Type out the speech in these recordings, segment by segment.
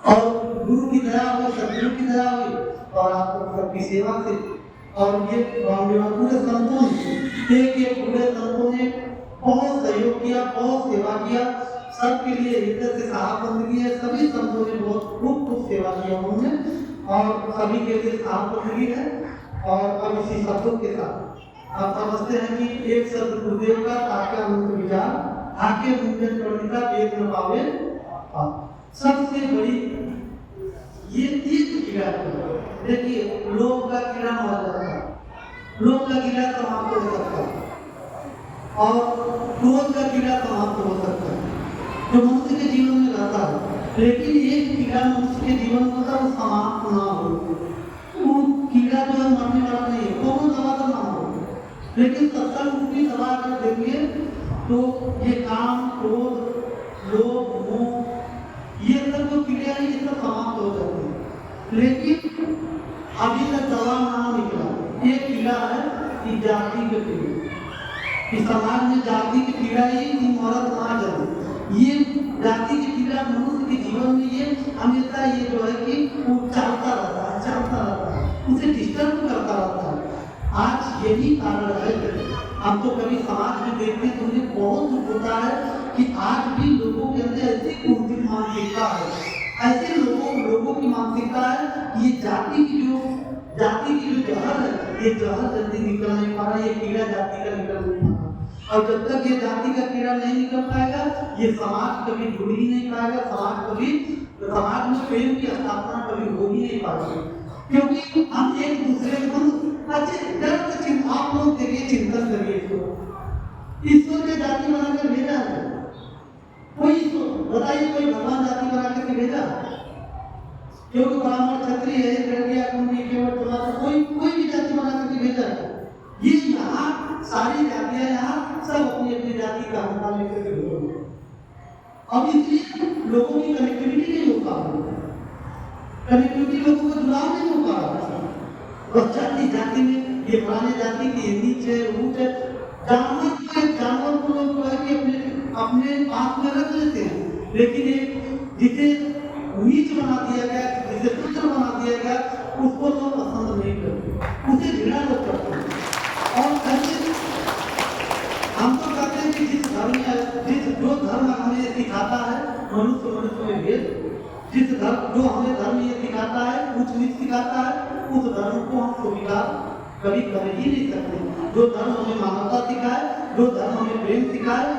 और गुरु की दया हुई, सदगुरु की दया हुई और आप लोग सबकी सेवा से और ये पूरे संतों ने एक पूरे संतों ने बहुत सहयोग किया, बहुत सेवा किया, सबके लिए हृदय से सहाबंदगी है। सभी संतों ने बहुत खूब सेवा किया उन्होंने और सभी के लिए सहाबंदगी है। और अब इसी शब्दों के साथ आप समझते हैं कि एक शब्द गुरुदेव का ताके अनंत विचार आके मुंडन पंडिता वेद न पावे। सबसे बड़ी ये तीन कीड़ा देखिए, लोग का कीड़ा मर जाता है, लोग का कीड़ा समाप्त हो सकता है और क्रोध का कीड़ा समाप्त हो सकता है जो मनुष्य के जीवन में रहता है। लेकिन एक कीड़ा मनुष्य के जीवन में होता है वो समाप्त ना हो, वो कीड़ा जो है मरने वाला नहीं है, कोनो दवा का ना हो। लेकिन सत्संग रूपी दवा अगर देंगे तो ये काम, क्रोध, लोभ, मोह ये सब जो कीड़े हैं ये सब समाप्त हो जाते हैं। लेकिन अभी तक दवा ना निकला। ये कीड़ा है कि जाति के कीड़े, कि समाज में जाति के कीड़ा ही कि मौत ना जाए। ये जाति के कीड़ा मनुष्य के जीवन में ये हमेशा ये जो है कि वो चलता रहता है, उसे डिस्टर्ब करता रहता है। आज यही कारण है, हम तो कभी समाज में देखते तो मुझे बहुत दुख होता है कि आज भी लोगों के अंदर ऐसी कुंठित मानसिकता है, ऐसे लोगों की मानसिकता है कि ये जाति की जो जहर है, ये जहर जल्दी निकल नहीं पा रहा, ये कीड़ा जाति का निकल नहीं पा रहा। और जब तक ये जाति का कीड़ा नहीं निकल पाएगा ये समाज कभी जुड़ ही नहीं पाएगा, समाज में प्रेम की स्थापना कभी हो ही नहीं पाएगी। क्योंकि हम एक दूसरे को आप लोग देखिए, चिंतन करिए, ईश्वर के जाति बनाकर भेजा है कोई? ईश्वर बताइए, कोई भगवान जाति बनाकर के भेजा? क्योंकि ब्राह्मण, क्षत्रिय है, गणिया, कुंडी, केवल चमार, कोई भी जाति बनाकर के भेजा है? ये यहाँ सारी जातियां यहाँ सब अपनी अपनी जाति का अहंकार लेकर के भेजे। अब इसलिए लोगों की कनेक्टिविटी नहीं हो पा रही, कनेक्टिविटी लोगों का जुड़ाव नहीं हो पा रहा। बस जाति में ये फलाने जाति की नीच है, ऊंच है। जानवर को लोग जो है कि अपने पास में रख लेते हैं, लेकिन एक जिसे नीच बना दिया गया, जिसे पुत्र बना दिया गया, उसको लोग पसंद नहीं करते, उसे घृणा लोग करते हैं। और कहते हम तो कहते हैं कि जो धर्म हमें सिखाता है मनुष्य में भेद, जो हमें धर्म ये सिखाता है, उच्च नीच सिखाता है, उस धर्म को हम स्वीकार कभी कर ही नहीं सकते। जो धर्म हमें मानवता सिखाए, जो धर्म हमें प्रेम सिखाए,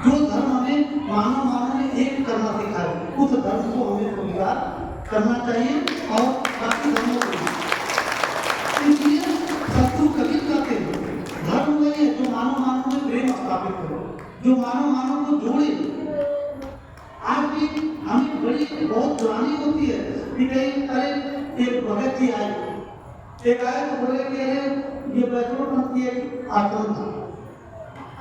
जो धर्म हमें मानव में एक करना सिखाए, उस धर्म को हमें स्वीकार करना चाहिए और बाकी धर्मों को। इसलिए सतगुरु कबीर कहते हैं धर्म वही है जो मानव में प्रेम स्थापित करे, जो मानव को जोड़े। आज भी हमें बड़ी बहुत पुरानी होती है कि कहीं अरे एक भगत जी आए, एक आए तो बोले कि अरे ये बैठो पंथी एक आश्रम था।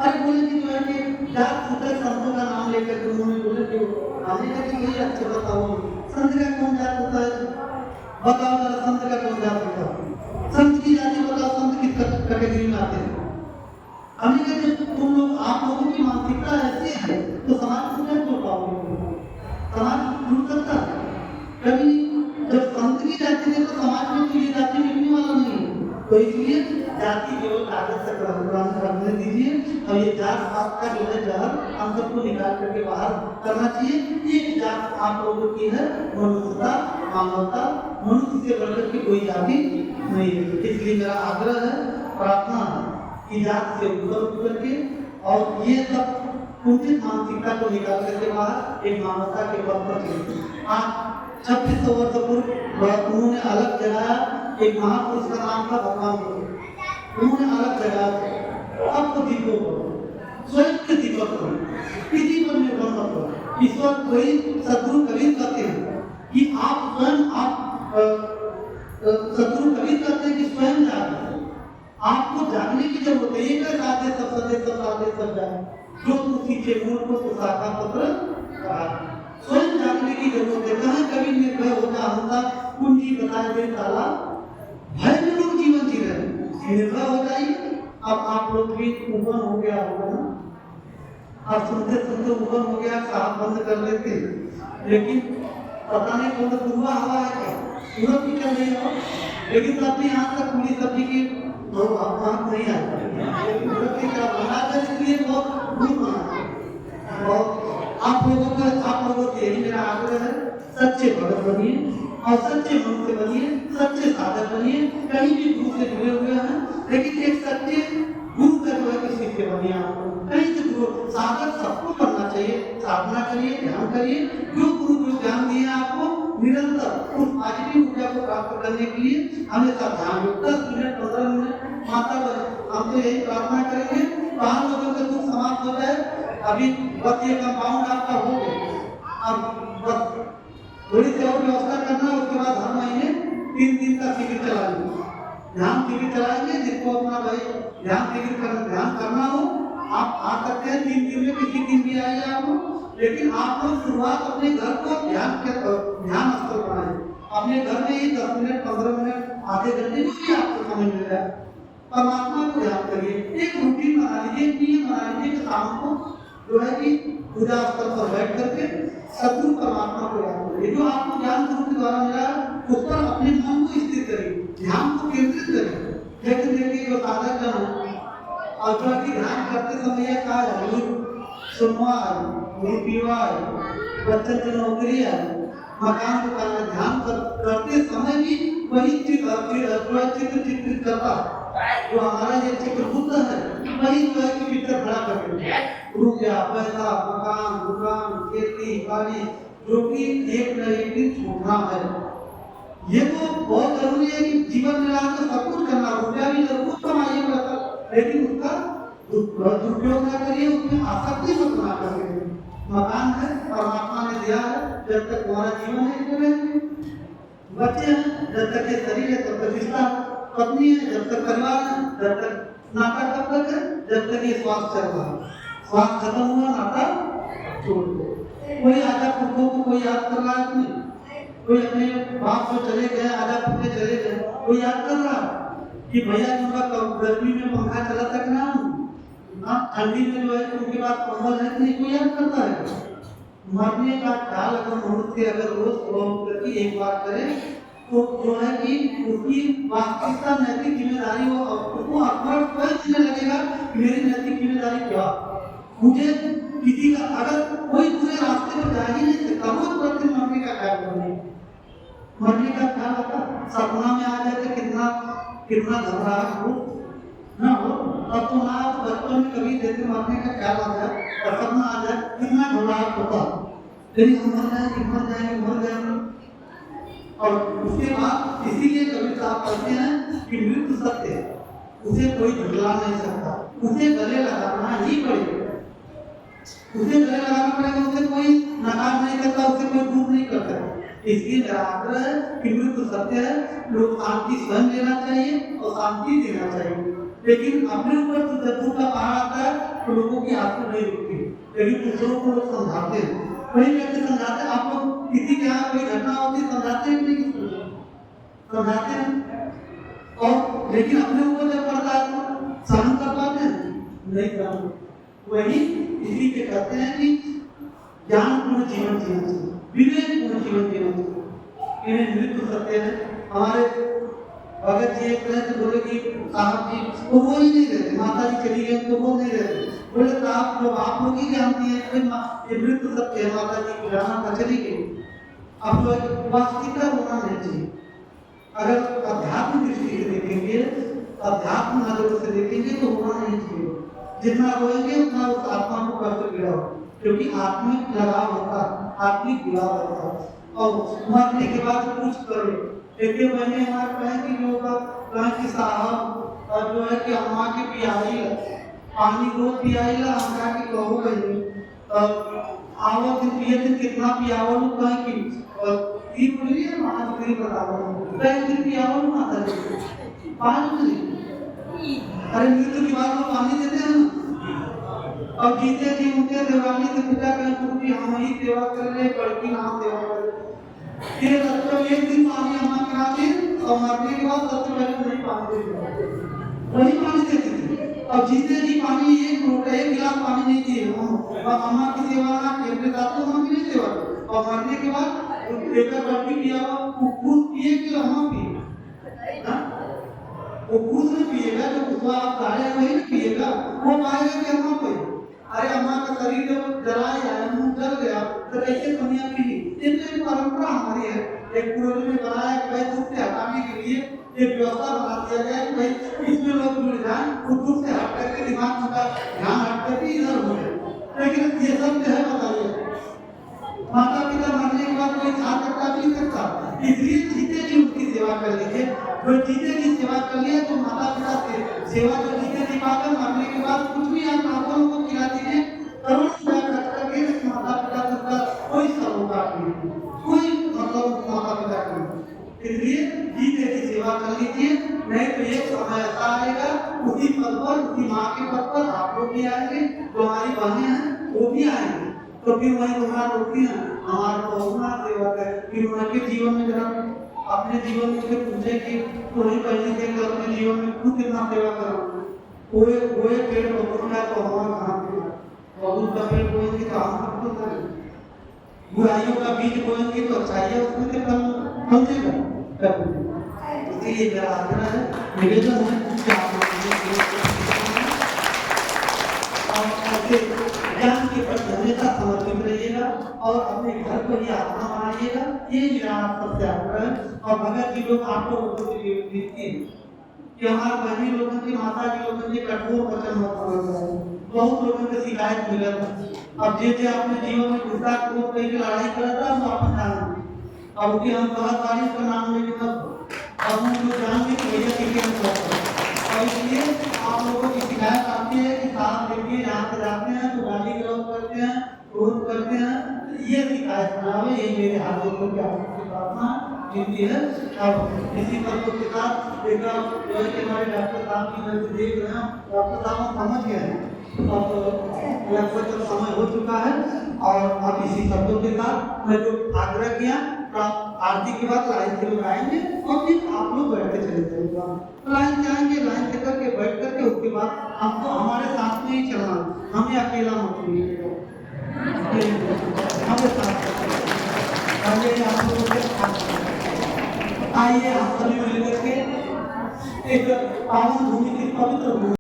अरे बोले कि जो है कि जात सूत्र संतों का नाम लेकर के उन्होंने बोले कि आने का कि वही अच्छे बताओ संत का कौन जात होता है, बताओ जरा संत का कौन जात होता है, संत की जाति बताओ, संत किस कैटेगरी में आते हैं। हमने कहा जब तुम लोग आप लोगों की मानसिकता ऐसी है तो समाज को क्या जोड़ पाओगे? समाज जुड़ सकता है कभी? जब संत की जाति है तो समाज में तो ये जाति मिलने वाला नहीं है। तो इसलिए जाति केवल कागज तक रखने दीजिए और ये जात पात का जो है जहर हम सबको निकाल करके बाहर करना चाहिए। एक जात आप लोगों की है मनुष्यता, मानवता, मनुष्य से बढ़कर के कोई जाति नहीं है। इसलिए मेरा आग्रह है, प्रार्थना की जात से ऊपर उठ करके और ये सब कुंठित मानसिकता को निकाल करके बाहर एक मानवता के पद पर चले। आज 2600 वर्ष पूर्व उन्होंने अलग जगाया, एक महापुरुष का नाम था भगवान बुद्ध, उन्होंने अलग जगाया। अब तो दीपो स्वयं के दीपक हो, किसी पर निर्भर मत हो। ईश्वर कोई सदगुरु कबीर कहते हैं कि आप स्वयं सदगुरु कबीर कहते हैं कि स्वयं जागे, आपको जागने की जरूरत है। ये साधे सब सदे सब साधे सब जाए, जो तू सीखे मूल को तो शाखा पत्र कहा। स्वयं जागने की जरूरत है। कहाँ कभी निर्भय होता होता कुंजी बताए दे ताला, भय में लोग जीवन जी रहे, निर्भय हो जाइए। अब आप लोग भी ऊपर हो गया होगा ना, अब सुनते सुनते ऊपर हो गया, साफ बंद कर लेते। लेकिन पता नहीं कौन सा पूर्वा हवा है क्या, पूरब की चल रही है, लेकिन तब भी यहाँ तक पूरी सब्जी की आँख नहीं आता, लेकिन पूरब की तरफ बनाकर इसलिए बहुत दूर बना। और आप लोगों से यही मेरा आग्रह है, सच्चे भगत बनिए और सच्चे मन से बनिए, सच्चे साधक बनिए। कहीं भी गुरु से जुड़े हुए हैं, लेकिन एक सच्चे गुरु का जो है किसी के बनिए। आपको कहीं से गुरु साधक सबको बनना चाहिए, साधना करिए, ध्यान करिए, जो गुरु जो ज्ञान दिए आपको निरंतर उस पॉजिटिव ऊर्जा को प्राप्त करने के लिए हमेशा ध्यान 10 मिनट 15 मिनट माता हम तो यही प्रार्थना करेंगे, बाहर लोगों का दुख समाप्त हो जाए। अभी बस ये कंपाउंड आपका हो गया, अब बस थोड़ी सी और व्यवस्था करना, उसके बाद हर महीने 3 दिन का शिविर चलाएंगे, ध्यान शिविर चलाएंगे। जिसको अपना भाई ध्यान करना हो आप आ सकते हैं, 3 दिन में किसी दिन भी आइए आप लोग। लेकिन आप लोग शुरुआत अपने घर को ध्यान स्थल बनाए, अपने घर में ही 10 मिनट 15 मिनट आधे घंटे भी आपको समय मिल जाए, परमात्मा को ध्यान करिए। एक रूटीन बना लीजिए, एक नियम बना लीजिए कि शाम को जो है कि पूजा स्थल पर बैठ करके सद्गुरु परमात्मा को याद करिए। जो आपको ज्ञान गुरु के द्वारा मिला उस पर अपने मन को स्थिर करिए, ध्यान को केंद्रित करिए। लेकिन देखिए जो साधक जन और जो कि ध्यान करते समय क्या है, गुरु सुनवा गुरु पीवा बच्चन की नौकरी है, मकान दुकान में ध्यान करते समय भी वही चित्रित करता जो हमारा ये चित्रगुप्त है, वही जो है कि पिक्चर खड़ा करके रुपया पैसा मकान दुकान खेती बाड़ी जो कि एक न एक दिन छूटना है। ये तो बहुत जरूरी है कि जीवन में आकर सब कुछ करना, रुपया भी जरूर कमाइए, लेकिन उसका दुरुपयोग न करिए, उसमें आसक्ति मत ना करिए। मकान है परमात्मा ने दिया है, जब तक हमारा जीवन है इसमें रहेंगे। बच्चे हैं जब तक ये शरीर है तब तक रिश्ता, पत्नी है जब तक परिवार है, जब तक नाता तब तक है जब तक ये स्वास्थ्य चल रहा है। स्वास्थ्य खत्म हुआ नाता छोड़ दो। कोई आजा पुरखों को कोई याद कर रहा है नहीं, कोई अपने बाप को चले गए आजा पुरखे चले गए, कोई याद कर रहा कि भैया उनका गर्मी में पंखा चला तक ना, ठंडी में जो है उनके पास कंबल है नहीं, कोई याद करता है। मरने का ख्याल अगर मनुष्य अगर रोज एक बार करे तो जो है कि उसकी वास्तविकता नैतिक जिम्मेदारी हो, उसको अपना स्वयं जीने लगेगा कि मेरी नैतिक जिम्मेदारी क्या, मुझे किसी का अगर कोई पूरे रास्ते पर जा ही नहीं सकता, रोज प्रति मरने का ख्याल करने, मरने का ख्याल आता सपना में आ जाए तो कितना घबराहट हो ना हो। अब तो ना बचपन में कभी जैसे मरने का ख्याल आ जाए और सपना आ जाए कितना घबराहट होता, लेकिन हम मर जाएंगे। और उसके बाद इसीलिए कभी साहब कहते हैं कि मृत्यु सत्य है, उसे कोई झुठला नहीं सकता, उसे गले लगाना ही पड़ेगा, उसे गले लगाना पड़ेगा, उसे कोई नकार नहीं करता, उसे कोई दूर नहीं करता। इसलिए मेरा आग्रह है कि मृत्यु सत्य है, लोग शांति स्वयं लेना चाहिए और शांति देना चाहिए। लेकिन अपने ऊपर जो शत्रु का पहाड़ आता है तो लोगों की आंखें नहीं रुकती, लेकिन दूसरों को लोग समझाते हैं, वही व्यक्ति समझाते। आप लोग किसी के यहाँ कोई घटना होती समझाते हैं नहीं, समझाते हैं, और लेकिन अपने ऊपर जब पड़ता है तो सहन कर पाते हैं नहीं सहन। वही इसी के कहते हैं कि ज्ञानपूर्ण जीवन जीना चाहिए, विवेकपूर्ण जीवन जीना चाहिए। इन्हें मृत्यु सत्य है। हमारे भगत जी एक तरह से बोले कि साहब जी वो ही नहीं रहते, माता जी चली गई तो वो नहीं रहते, बोले साहब जब आप लोग ही जानती है ये मृत्यु सत्य है, माता जी की जाना का चली गई। अब लोग वास्तविकता होना नहीं चाहिए। अगर अध्यात्म दृष्टि से देखेंगे, अध्यात्म नजरों से देखेंगे तो होना नहीं चाहिए। जितना रोएंगे उतना उस आत्मा को कष्ट पीड़ा हो, क्योंकि आत्मिक लगाव होता है, आत्मिक जुड़ाव होता है। और मरने के बाद कुछ करो, एक महीने हमारे कहें कि लोग कहें कि साहब और जो है कि अम्मा की पियाई पानी रोज पियाई ला, हम कहा कि कहो गई आवो दिन पिए दिन कितना पियावो लोग कहें कि ती बोली है मां जी बताओ कहीं दिन पियावो लोग माता जी 5 बजे। अरे मृत्यु के बाद लोग पानी देते हैं ना, और जीते जी उनके दिवाली से पूजा करें क्योंकि हम ही सेवा कर ले, बड़की नाम सेवा कर ये मतलब एक दिन पानी अम्मा करा दी और मरने के बाद सबसे पहले वही पानी देती, वही पानी देती थी। और जीते जी पानी एक गिलास पानी नहीं दिए, अम्मा की सेवा ना केंद्र दाते अम्मा की नहीं सेवा, और मरने के बाद देखा कभी किया वो खुद पिए कि हम पिए, वो खुद नहीं पिएगा, जो उसको आप खाए वही पिएगा, वो पाएगा कि हम पे। अरे अम्मा का शरीर जब जलाया है, मुंह जल गया, तो ऐसे दुनिया की ये तो एक परंपरा हमारी है। एक पूर्वज ने बनाया कि भाई दूध से हटाने के लिए एक व्यवस्था बना दिया गया कि भाई इसमें लोग जुड़ जाए, वो दूध से हट करके दिमाग का ध्यान हट करके इधर हो जाए। लेकिन ये सब जो है बताइए, माता पिता मरने के बाद कोई खा सकता नहीं सकता, इसलिए जीते जी उनकी सेवा कर लीजिए। जो जीते जी सेवा कर लिया, तो माता पिता से सेवा जो जीते जी पाकर मरने के बाद कुछ भी आप लोगों को खिला दीजिए, करोड़ रुपया खर्च करके माता पिता का कोई सरोकार नहीं, कोई मतलब माता पिता का नहीं। इसलिए जीते जी सेवा कर लीजिए, नहीं तो एक समय ऐसा आएगा उसी पद पर, उसी माँ के पद पर आप लोग भी आएंगे, जो हमारी बहनें हैं वो भी आएंगे, तो फिर वही तुम्हारा रोटी है हमारा बहुना सेवा है। फिर उनके जीवन में जरा अपने जीवन में फिर पूछे कि तुम्हें पहले के अपने जीवन में खुद कितना सेवा करो, कोई पेड़ बबूल का तो हमारा कहाँ पे बबूल का पेड़ बोएंगे तो हम सबको करें, बुराइयों का बीज बोएंगे तो अच्छाइयाँ उसमें से फल देगा। इसलिए मेरा आग्रह है, निवेदन है कि आप ज्ञान के प्रति हमेशा समर्पित रहिएगा और अपने घर को ही आत्मा बनाइएगा, ये मेरा आप सबसे आग्रह है। और भगत जी लोग आप लोगों को लिखते हैं कि हमारे बहनी लोगों की, माता जी लोगों के कठोर वचन मत बोलो, बहुत लोगों को शिकायत मिला था। अब जे अपने जीवन में गुस्सा को कहीं की लड़ाई कर रहा है वो आप जान, अब कि हम बहुत बारिश का नाम लेके तब अब हम लोग जानेंगे कि भैया के क्या, और इसलिए आप लोगों की शिकायत आती है कि साथ देखिए यहाँ से जाते हैं तो गाली गलौज करते हैं, क्रोध करते हैं, ये शिकायत ना हो, ये मेरे हाथों को क्या प्रार्थना मिलती है। अब इसी पद्धति के साथ देखा जो है कि हमारे डॉक्टर साहब की नजर देख रहे हैं, डॉक्टर साहब समझ गए हैं, अब लगभग समय हो चुका है और अब इसी शब्दों के साथ मैं जो आग्रह किया, आरती के बाद लाइन से लोग आएंगे और फिर आप लोग बैठ के चले जाएगा, लाइन से आएंगे, लाइन से करके बैठ करके उसके बाद हमको हमारे साथ में ही चलना, हमें अकेला मत लीजिएगा, हमें साथ आप लोगों के आइए, आप सभी मिल करके एक पावन भूमि की पवित्र